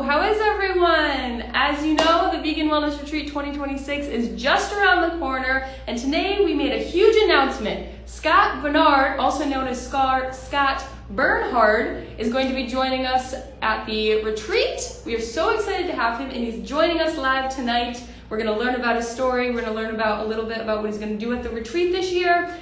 How is everyone? As you know, the Vegan Wellness Retreat 2026 is just around the corner, and today we made a huge announcement. Scott Burnhard, also known as Scott Burnhard, is going to be joining us at the retreat. We are so excited to have him, and he's joining us live tonight. We're going to learn about his story. We're going to learn about a little bit about what he's going to do at the retreat this year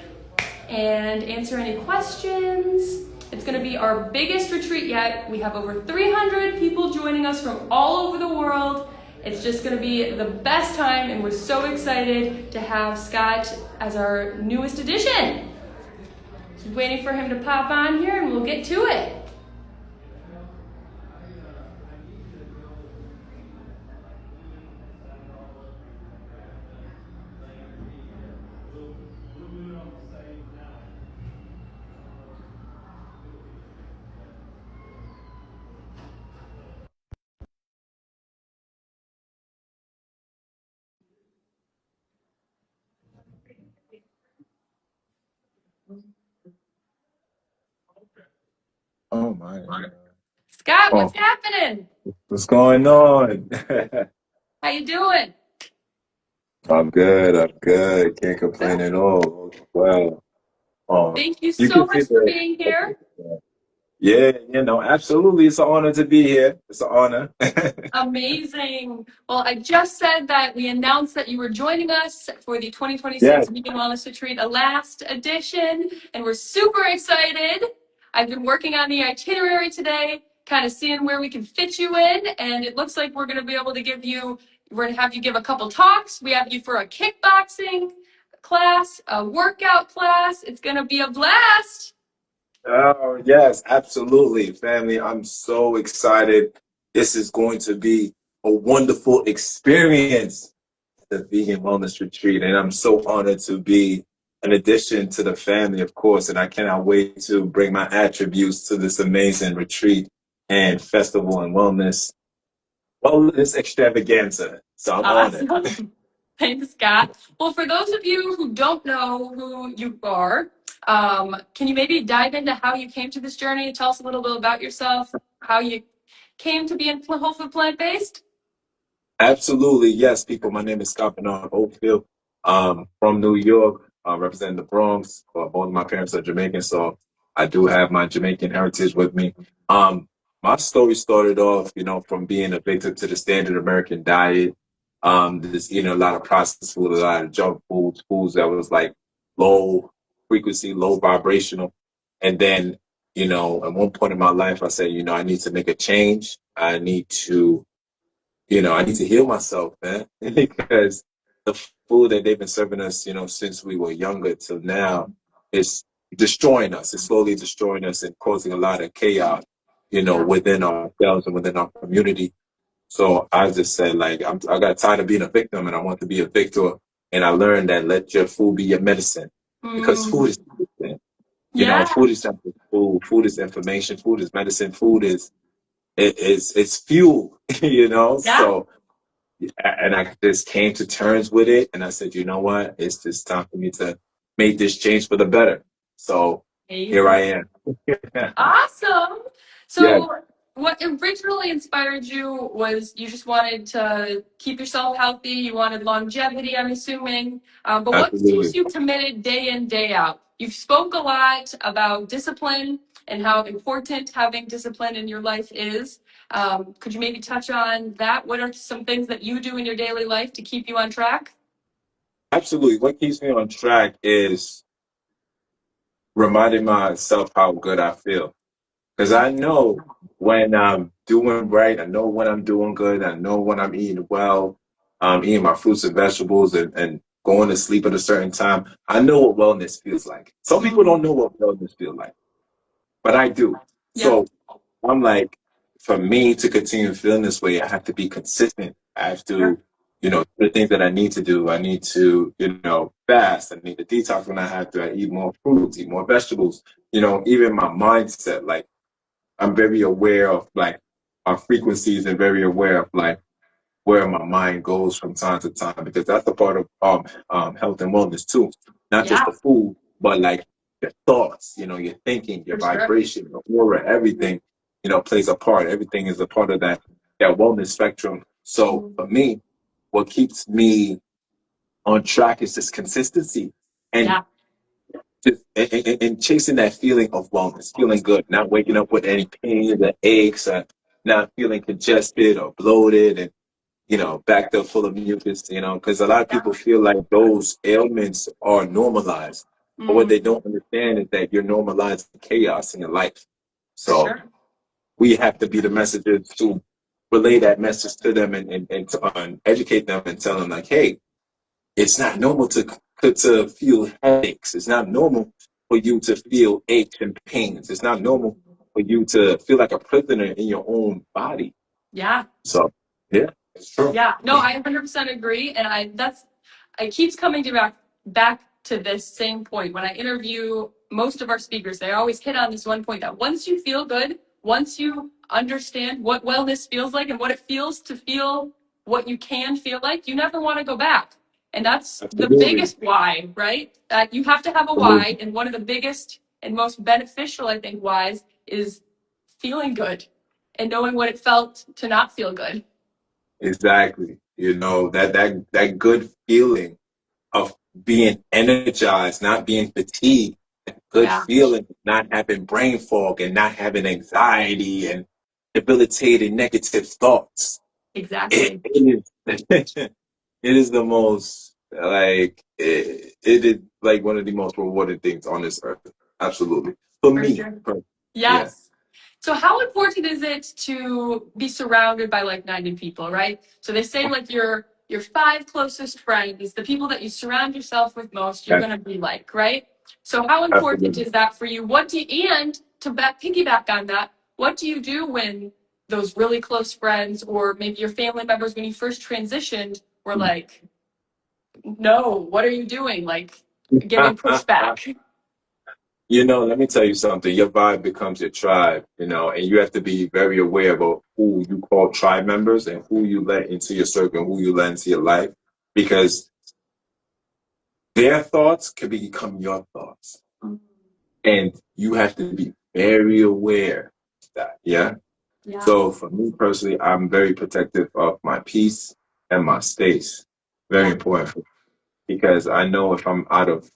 and answer any questions. It's going to be our biggest retreat yet. We have over 300 people joining us from all over the world. It's just going to be the best time, and we're so excited to have Scott as our newest addition. Just waiting for him to pop on here, and we'll get to it. Oh my. Scott, what's happening? What's going on? How you doing? I'm good. Can't complain at all. Well, Thank you you so can see much for being here. Yeah, absolutely. It's an honor to be here. It's an honor. Amazing. Well, I just said that we announced that you were joining us for the 2026 Yes, Vegan Wellness Retreat, a last edition, and we're super excited. I've been working on the itinerary today, kind of seeing where we can fit you in, and it looks like we're going to be able to we're going to have you give a couple talks. We have you for a kickboxing class, a workout class. It's going to be a blast. oh, yes, absolutely, family. I'm so excited. This is going to be a wonderful experience, the Vegan Wellness Retreat, and I'm so honored to be an addition to the family, of course, and I cannot wait to bring my attributes to this amazing retreat and festival and wellness extravaganza. So I'm honored. Awesome. Thanks, Scott. Well, for those of you who don't know who you are, can you maybe dive into how you came to this journey? Tell us a little bit about yourself, how you came to be in whole food plant-based? Absolutely, yes, people. My name is Scott Burnhard Oakfield. From New York, representing the Bronx. Both of my parents are Jamaican, so I do have my Jamaican heritage with me. My story started off, from being addicted to the standard American diet. Just eating a lot of processed food, a lot of junk foods that was like low frequency, low vibrational. And then, at one point in my life, I said, I need to make a change. I need to heal myself, man, because the food that they've been serving us, since we were younger till now is destroying us. It's slowly destroying us and causing a lot of chaos, within ourselves and within our community. So I just said, like, I got tired of being a victim and I want to be a victor. And I learned that let your food be your medicine, because food is medicine. Food is not just food. Food is information. Food is medicine. Food is it's fuel, Yeah. So, and I just came to terms with it, and I said, you know what? It's just time for me to make this change for the better. So here I am. Awesome. So Yes, what originally inspired you was you just wanted to keep yourself healthy. You wanted longevity, I'm assuming. But what keeps absolutely. you committed day in, day out? You've spoke a lot about discipline and how important having discipline in your life is. Could you maybe touch on that? What are some things that you do in your daily life to keep you on track? Absolutely. What keeps me on track is reminding myself how good I feel. Because I know when I'm doing right, I know when I'm doing good, I know when I'm eating well, eating my fruits and vegetables and going to sleep at a certain time. I know what wellness feels like. Some people don't know what wellness feels like, but I do. Yeah. So I'm like, for me to continue feeling this way, I have to be consistent. I have to, do the things that I need to do. I need to, fast. I need to detox when I have to. I eat more fruits, eat more vegetables. Even my mindset, like, I'm very aware of like our frequencies and very aware of like where my mind goes from time to time, because that's a part of health and wellness too. Not just the food, but like your thoughts, your thinking, your For sure. vibration, your aura, everything, plays a part. Everything is a part of that that wellness spectrum. So for me, what keeps me on track is just consistency and Yeah. just and chasing that feeling of wellness, feeling good, not waking up with any pain or aches, or not feeling congested or bloated and backed up full of mucus, because a lot of people feel like those ailments are normalized. But what they don't understand is that you're normalizing chaos in your life. So Sure. we have to be the messengers to relay that message to them and to educate them and tell them like, hey, it's not normal to feel headaches. It's not normal for you to feel aches and pains. It's not normal for you to feel like a prisoner in your own body. Yeah. So yeah, it's true. Yeah, no, I 100% agree, and it keeps coming back to this same point. When I interview most of our speakers, they always hit on this one point that once you feel good, once you understand what wellness feels like and what it feels to feel what you can feel like, you never want to go back. And that's the Absolutely. biggest why, right? You have to have a why, and one of the biggest and most beneficial, I think, whys is feeling good and knowing what it felt to not feel good. Exactly. That good feeling of being energized, not being fatigued, that good Yeah. feeling of not having brain fog and not having anxiety and debilitating negative thoughts. Exactly. It is it is the most it is like one of the most rewarding things on this earth. Absolutely. For For me, sure. yeah. Yes. So how important is it to be surrounded by like-minded people, right? So they say like your five closest friends, the people that you surround yourself with most, you're Yes, gonna be like, right? So how important absolutely. is that for you? And to piggyback on that, what do you do when those really close friends or maybe your family members when you first transitioned were like, no, what are you doing? Like giving pushback. Let me tell you something. Your vibe becomes your tribe, and you have to be very aware about who you call tribe members and who you let into your circle and who you let into your life, because their thoughts can become your thoughts. And you have to be very aware of that. Yeah. Yeah. So for me personally, I'm very protective of my peace and my space. Very Yeah. important for me, because I know if I'm out of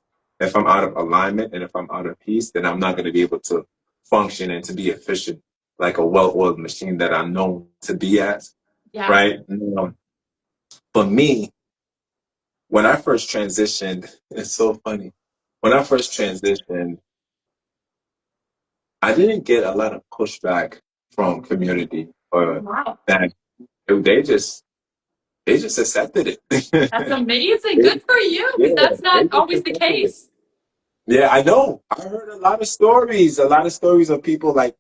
alignment and if I'm out of peace, then I'm not going to be able to function and to be efficient like a well-oiled machine that I know to be at. Yeah. Right. For me, when I first transitioned, it's so funny. When I first transitioned, I didn't get a lot of pushback from community or Wow. that. They just accepted it. That's amazing. They- Good for you, yeah, because that's they not just always the accepted it. case. Yeah, I know. I heard a lot of stories of people like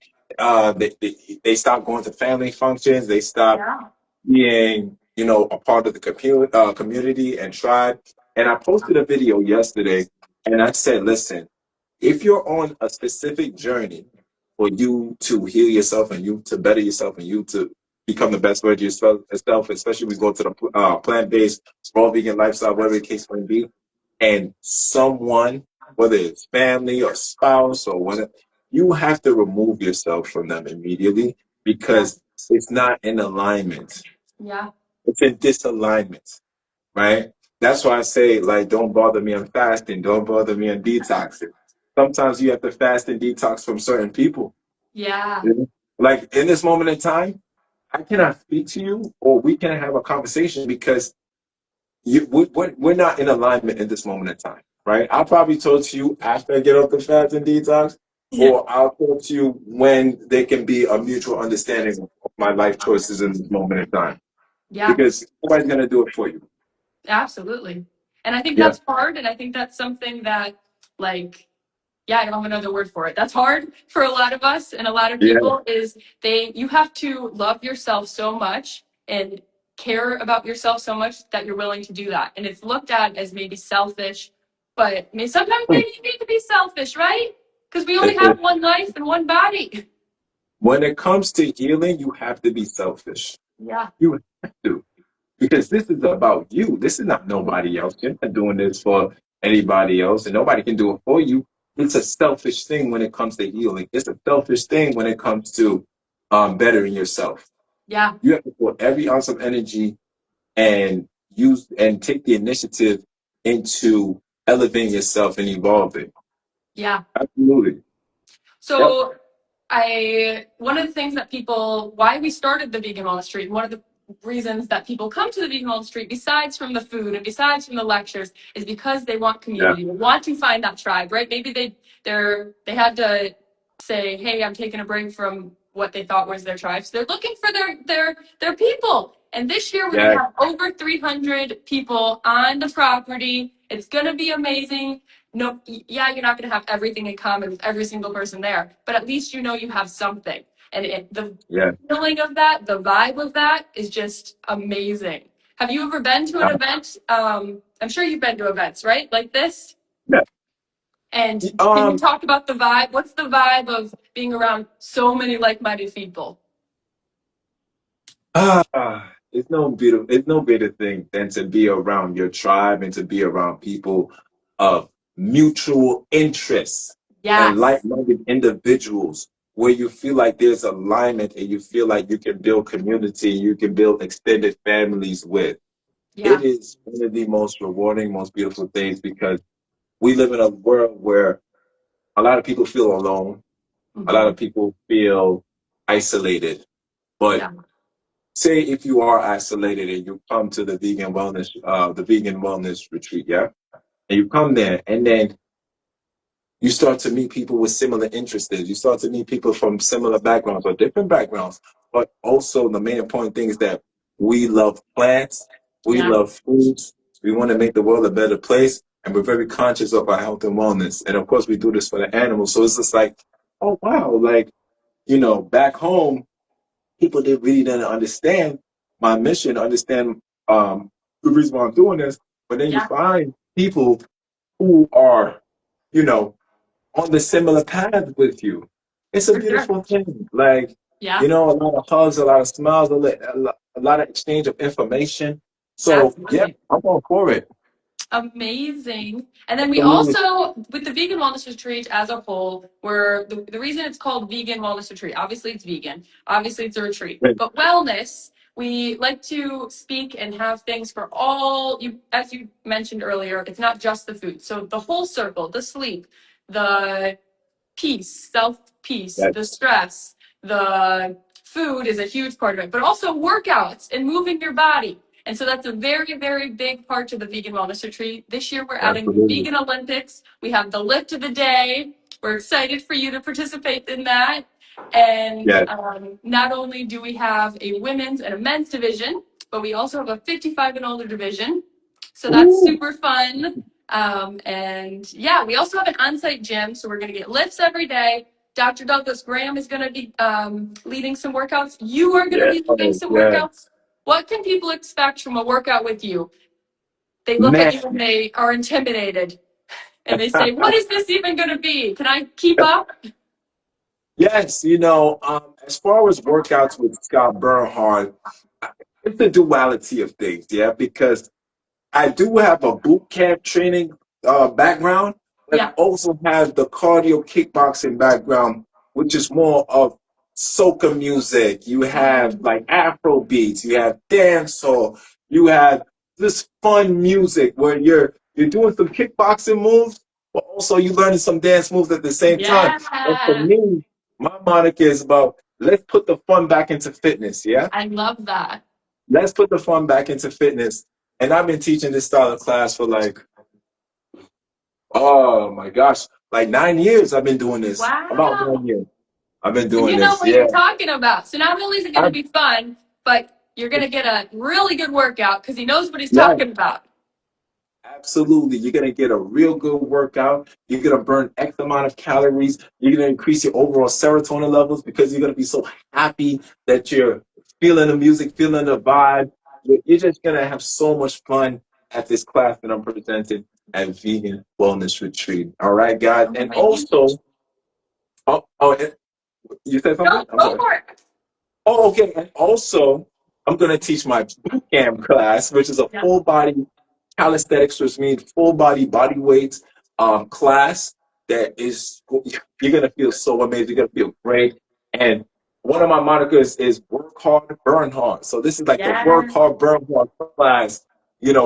they stopped going to family functions. They stopped Yeah. being, a part of the community and tribe. And I posted a video yesterday, and I said, listen, if you're on a specific journey for you to heal yourself and you to better yourself and you to become the best version of yourself, especially we go to the plant-based, raw vegan lifestyle, whatever the case may be, and someone, whether it's family or spouse or whatever, you have to remove yourself from them immediately Yeah. because it's not in alignment. Yeah. It's in disalignment, right? That's why I say, like, don't bother me on fasting. Don't bother me on detoxing. Sometimes you have to fast and detox from certain people. Yeah. You know? Like, in this moment in time, I cannot speak to you or we can't have a conversation because we're not in alignment in this moment in time, right? I'll probably talk to you after I get off the fast and detox, Yeah. or I'll talk to you when there can be a mutual understanding of my life choices in this moment in time Yeah. because nobody's going to do it for you. Absolutely. And I think Yeah. that's hard. And I think that's something that, like, yeah, I don't have another word for it. That's hard for a lot of us and a lot of Yeah. people is you have to love yourself so much and care about yourself so much that you're willing to do that. And it's looked at as maybe selfish, but sometimes maybe you need to be selfish, right? Because we only It- have it- one life and one body. when it comes to healing, you have to be selfish. Yeah. You have to. Because this is about you. This is not nobody else. You're not doing this for anybody else, and nobody can do it for you. It's a selfish thing when it comes to healing. It's a selfish thing when it comes to bettering yourself. Yeah. You have to put every ounce of energy and use and take the initiative into elevating yourself and evolving. Yeah. Absolutely. Yep. So one of the things that people, why we started the Vegan Wellness Street, one of the reasons that people come to the Vegan Wellness Street, besides from the food and besides from the lectures, is because they want Yeah. community. They want to find that tribe, right? Maybe they had to say, hey, I'm taking a break from what they thought was their tribe. So they're looking for their people. And this year we're Yeah. gonna have over 300 people on the property. It's gonna be amazing. No, yeah, you're not going to have everything in common with every single person there, but at least you know you have something. And the Yeah. feeling of that, the vibe of that is just amazing. Have you ever been to an event? I'm sure you've been to events, right? Like this? Yeah. And can you Um, talk about the vibe? What's the vibe of being around so many like-minded people? it's no better thing than to be around your tribe and to be around people of mutual interests and Yes. like-minded individuals where you feel like there's alignment and you feel like you can build community, you can build extended families with. It Yeah. is one of the most rewarding, most beautiful things because we live in a world where a lot of people feel alone, a lot of Hmm. people feel isolated. But Yeah. say if you are isolated and you come to the vegan wellness retreat, yeah, and you come there, and then you start to meet people with similar interests. You start to meet people from similar backgrounds or different backgrounds. But also the main important thing is that we love plants, we Yeah. love foods, we want to make the world a better place, and we're very conscious of our health and wellness. And of course, we do this for the animals. So it's just like, oh wow, like back home people really didn't understand my mission, understand the reason why I'm doing this. But then you Yeah. find people who are, you know, on the similar path with you. It's a For sure. beautiful thing. Like, Yeah. a lot of hugs, a lot of smiles, a lot of exchange of information. So, yeah, Absolutely. I'm all for it. Amazing. And then we Absolutely. also, with the Vegan Wellness Retreat as a whole, where the reason it's called Vegan Wellness Retreat, obviously it's vegan, obviously it's a retreat, but wellness, we like to speak and have things for all, you, as you mentioned earlier, it's not just the food. So the whole circle, the sleep, the peace, self peace, the Yes, stress, the food is a huge part of it, but also workouts and moving your body. And so that's a very, very big part of the Vegan Wellness Retreat. This year we're adding the absolutely. Vegan Olympics. We have the lift of the day. We're excited for you to participate in that. And Yes. not only do we have a women's and a men's division, but we also have a 55 and older division. So that's Ooh, super fun. And yeah, we also have an on-site gym, so we're going to get lifts every day. Dr. Douglas Graham is going to be leading some workouts. You are going to yeah. be leading Oh, some yeah. workouts. What can people expect from a workout with you? They look at Man. you and they are intimidated and they say, what is this even going to be? Can I keep up? Yes, as far as workouts with Scott Burnhard, it's the duality of things, yeah, because I do have a boot camp training background, but I Yeah. also have the cardio kickboxing background, which is more of soca music. You have Mm, like Afro beats, you have dancehall, you have this fun music where you're doing some kickboxing moves, but also you learning some dance moves at the same time. And for yeah. me, my moniker is about let's put the fun back into fitness, yeah? I love that. Let's put the fun back into fitness. And I've been teaching this style of class for like, oh my gosh, like 9 years I've been doing this. About Wow. 9 years. I've been So doing you know this. what Yeah. you're talking about. So not only is it going I, to be fun, but you're going to get a really good workout because he knows what he's yeah, talking about. absolutely. You're gonna get a real good workout. You're gonna burn X amount of calories. You're gonna increase your overall serotonin levels because you're gonna be so happy that you're feeling the music, feeling the vibe. You're just gonna have so much fun at this class that I'm presenting at Vegan Wellness Retreat. All right, guys. And Amazing. also, and you said Go, something? I'm go sorry. for it. Oh, okay. And also, I'm going to teach my boot camp class, which is a Yeah. full body calisthenics, which means full body weights class that is, you're going to feel so amazing. You're going to feel great. And one of my monikers is work hard, burn hard. So this is like the work Yeah. hard, burn hard class,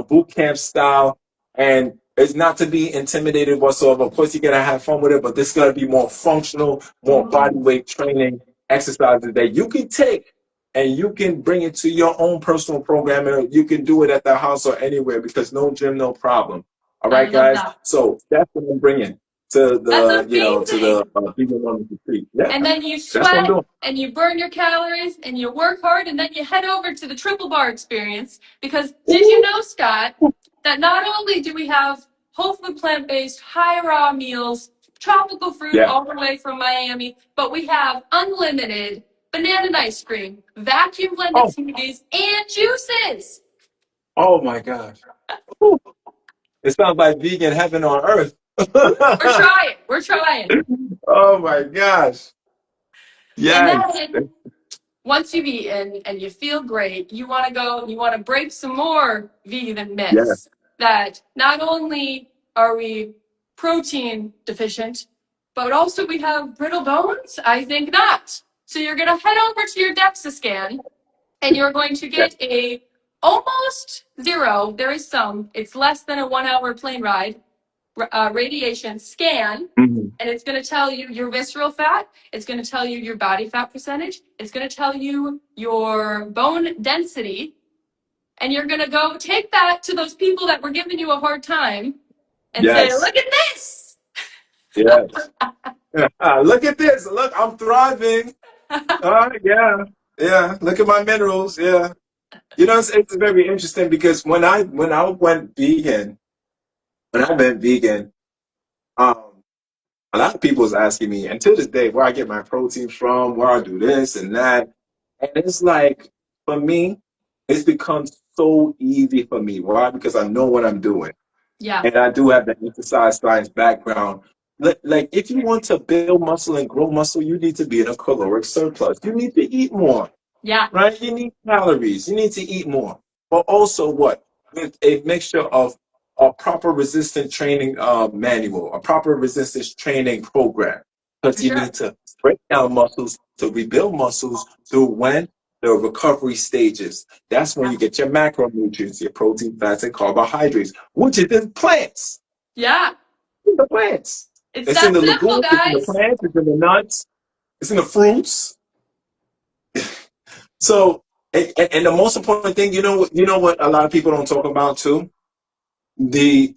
boot camp style. And it's not to be intimidated whatsoever. Of course, you gotta have fun with it, but this is gonna be more functional, more body weight training exercises that you can take and you can bring it to your own personal program, and you can do it at the house or anywhere because no gym, no problem. All I right, love guys. that. So that's what I'm bringing to That's the to the amazing. vegan wellness retreat. Yeah, And then you that's what I'm sweat doing. and you burn your calories and you work hard and then you head over to the triple bar experience because did you know, Scott, that not only do we have whole food plant-based high raw meals, tropical fruit Yeah. all the way from Miami, but we have unlimited banana and ice cream, vacuum blended Oh, smoothies, and juices. oh my gosh. Whew. It sounds like vegan heaven on earth. We're trying. We're trying. Oh my gosh. And Yes. then once you've eaten and you feel great, you want to go, you want to break some more vegan Yeah. myths that not only are we protein deficient, but also we have brittle bones? I think not. So you're going to head over to your DEXA scan and you're going to Yeah. get a almost zero, there is some, it's less than a 1 hour plane ride, radiation scan, Mhm. and it's going to tell you your visceral fat. It's going to tell you your body fat percentage. It's going to tell you your bone density. And you're going to go take that to those people that were giving you a hard time and say, Yes. look at this. Yes. Look at this. Look, I'm thriving. Yeah. Yeah. Look at my minerals. Yeah. It's very interesting because when I went vegan, when I went vegan, um, a lot of people is asking me, and to this day, where I get my protein from, where I do this and that. And it's like, for me, it's become so easy for me. Why? Because I know what I'm doing. Yeah, And I do have the exercise science background. Like, if you want to build muscle and grow muscle, you need to be in a caloric surplus. You need to eat more, yeah, right? You need calories. You need to eat more. But also what? With a mixture of a proper resistance training manual, a proper resistance training program. for Because you sure. need to break down muscles to rebuild muscles through when? The recovery stages. That's when you get your macronutrients, your protein, fats, and carbohydrates, which is in plants. Yeah, In the plants. it's It's in that the simple, legumes, it's in the guys. plants, it's in the nuts, it's in the fruits. So, and the most important thing, what a lot of people don't talk about too, the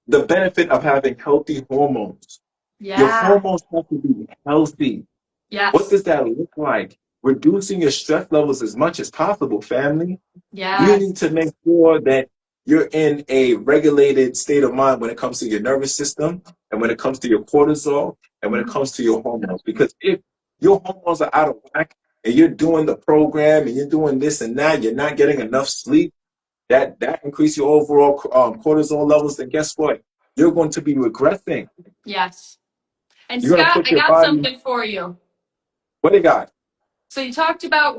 the benefit of having healthy hormones. Your Yeah, hormones have to be healthy. What yes, does that look like? Reducing your stress levels as much as possible, family. You need yes. to make sure that you're in a regulated state of mind when it comes to your nervous system and when it comes to your cortisol and when it Mhm. comes to your hormones. Because if your hormones are out of whack and you're doing the program and you're doing this and that, you're not getting enough sleep, that increase your overall cortisol levels, then guess what? You're going to be regressing. Yes. And You're going to Scott, put I your got body, something for you. what they got? So you talked about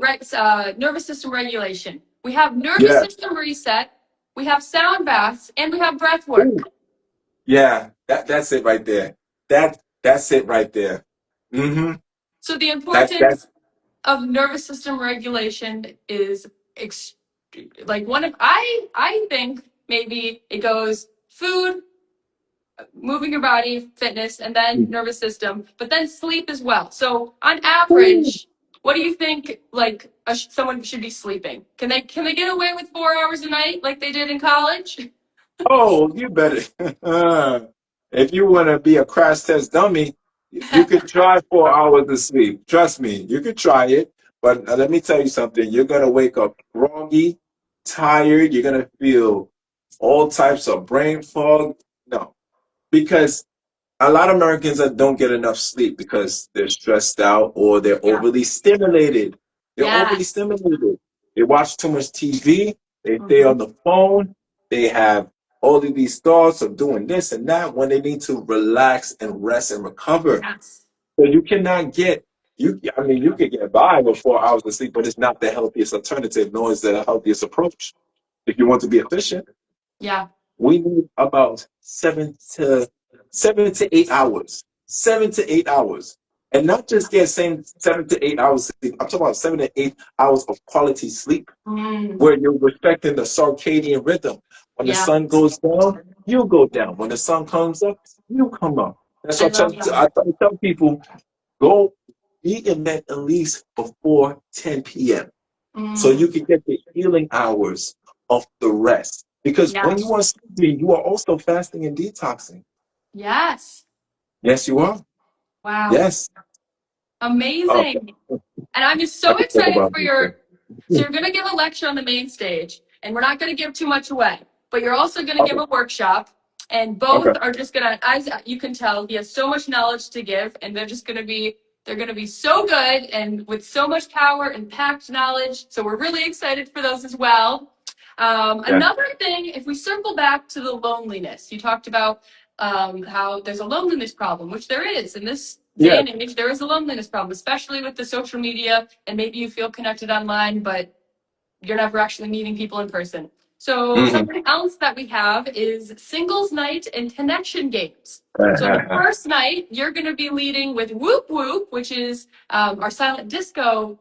nervous system regulation. We have nervous Yeah. system reset, we have sound baths, and we have breath Ooh. work. Yeah, that's it right there. That's it right there. Mm-hmm. So the That importance of nervous system regulation is ex- like one of I think maybe it goes food, moving your body, fitness, and then nervous system, but then sleep as well. So on Ooh. average, what do you think like someone should be sleeping? Can they get away with 4 hours a night like they did in college? Oh, you better. If you want to be a crash test dummy, you could try 4 hours of sleep. Trust me, you could try it. But let me tell you something. You're gonna wake up groggy, tired. You're gonna feel all types of brain fog. No, because a lot of Americans that don't get enough sleep because they're stressed out or they're Yeah. overly stimulated. They're overly Yes. stimulated. They watch too much TV. They stay Hmm. on the phone. They have all of these thoughts of doing this and that when they need to relax and rest and recover. Yes. So you cannot get you. I mean, you can get by with 4 hours of sleep, but it's not the healthiest alternative, nor is that a healthiest approach. If you want to be efficient, Yeah. we need about 7 to 8 hours. 7 to 8 hours. and not just get same 7 to 8 hours sleep. I'm talking about 7 to 8 hours of quality sleep where you're respecting the circadian rhythm. When the Yeah, sun goes down, you go down. When the sun comes up, you come up. That's I what love I that. try to tell people, go eat in bed at least before 10 p.m. so you Mm, can get the healing hours of the rest. Because when you yes, are sleeping, you are also fasting and detoxing. yes. Yes, you are. Wow, Yes. Oh, amazing. And I'm just I so could talk excited about for this. your. So you're going to give a lecture on the main stage, and we're not going to give too much away, but you're also going to give Okay. a workshop, and Okay. both are just going to, as you can tell, he has so much knowledge to give, and they're going to be so good and with so much power and packed knowledge. So we're really excited for those as well. Yeah. Another thing, if we circle back to the loneliness, you talked about how there's a loneliness problem, which there is in this day Yeah. and age. There is a loneliness problem, especially with the social media, and maybe you feel connected online, but you're never actually meeting people in person. So Hmm. something else that we have is singles night and connection games. So the first night, you're going to be leading with Whoop Whoop, which is our silent disco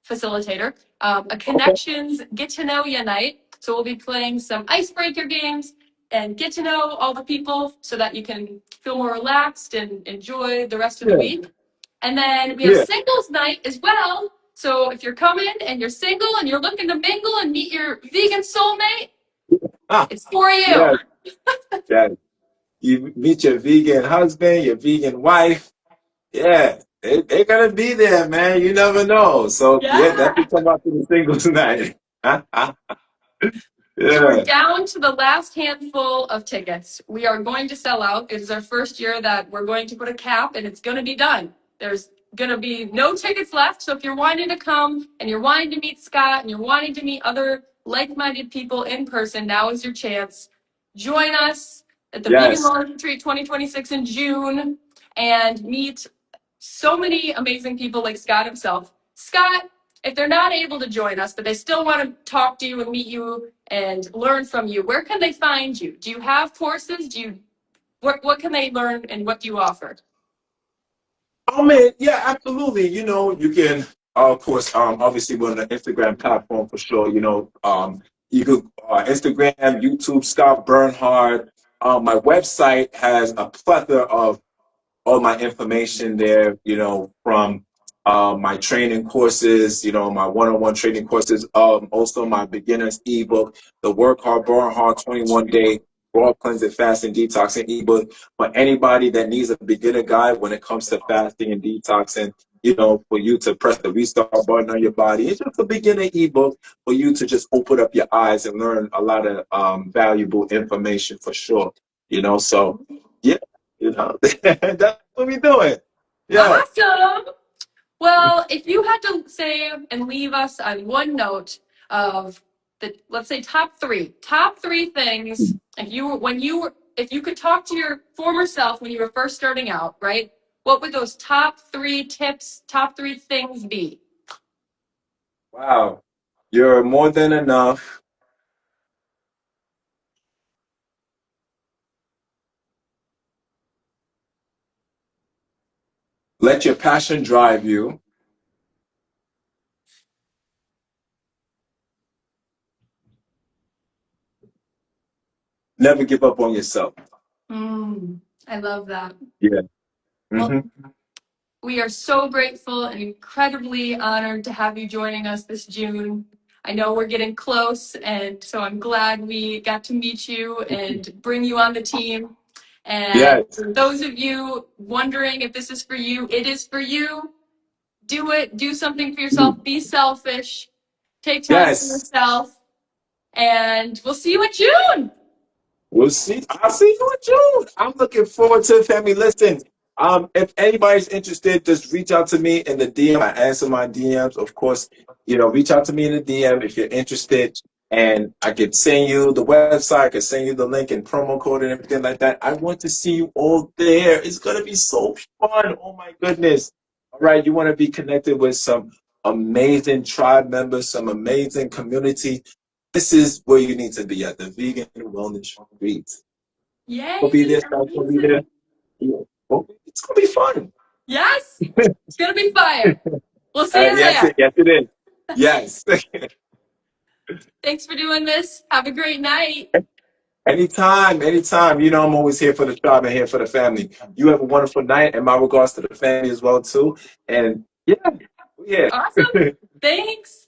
facilitator, a Okay. connections get to know you night. So we'll be playing some icebreaker games and get to know all the people so that you can feel more relaxed and enjoy the rest of the Yeah. week. And then we have Yeah. singles night as well. So if you're coming and you're single and you're looking to mingle and meet your vegan soulmate, Ah, it's for you. yes. Yeah. You meet your vegan husband, your vegan wife. Yeah. They're gonna be there, man. You never know. So yeah, Yeah. definitely come out to the singles night. So we're Yeah. down to the last handful of tickets. We are going to sell out. It is our first year that we're going to put a cap, and it's going to be done. There's going to be no tickets left. So if you're wanting to come and you're wanting to meet Scott and you're wanting to meet other like-minded people in person, now is your chance. Join us at the Vegan Yes. Wellness Retreat 2026 in June and meet so many amazing people like Scott himself. Scott, if they're not able to join us, but they still want to talk to you and meet you and learn from you, where can they find you? Do you have courses? What can they learn and what do you offer? Oh man, yeah, absolutely. You can, of course, obviously we're on the Instagram platform for sure. You could Instagram, YouTube, Scott Burnhard. My website has a plethora of all my information there, from my training courses, my one-on-one training courses, also my beginner's ebook, the Work Hard, Burn Hard 21-day raw cleansing, fasting, detoxing ebook. For anybody that needs a beginner guide when it comes to fasting and detoxing, for you to press the restart button on your body. It's just a beginner ebook for you to just open up your eyes and learn a lot of valuable information for sure. So yeah, that's what we doing. Yeah. Awesome. Well, if you had to say and leave us on one note of the, let's say top three things, if you could talk to your former self when you were first starting out, right? What would those top three tips, top three things be? Wow. You're more than enough. Let your passion drive you. Never give up on yourself. I love that. Yeah. Well, Hmm. we are so grateful and incredibly honored to have you joining us this June. I know we're getting close, and so I'm glad we got to meet you and bring you on the team. And Yes. for those of you wondering if this is for you, it is for you. Do it. Do something for yourself. Be selfish. Take time for Yes. yourself. And we'll see you in June. We'll see. I'll see you in June. I'm looking forward to it, family. Listen, if anybody's interested, just reach out to me in the DM. I answer my DMs. Of course, reach out to me in the DM if you're interested. And I could send you the website, I could send you the link and promo code and everything like that. I want to see you all there. It's gonna be so fun. Oh my goodness. All right, you want to be connected with some amazing tribe members, some amazing community. This is where you need to be at the Vegan Wellness Retreat. We'll be Yay. there, Scott. We'll be there. Amazing. Yeah. Well, it's gonna be fun. Yes, it's gonna be fire. We'll see you Yes, there. yes, it is. Yes. Thanks for doing this. Have a great night. Anytime, anytime. You know, I'm always here for the tribe and here for the family. You have a wonderful night, and my regards to the family as well too. And yeah, yeah. Awesome. Thanks.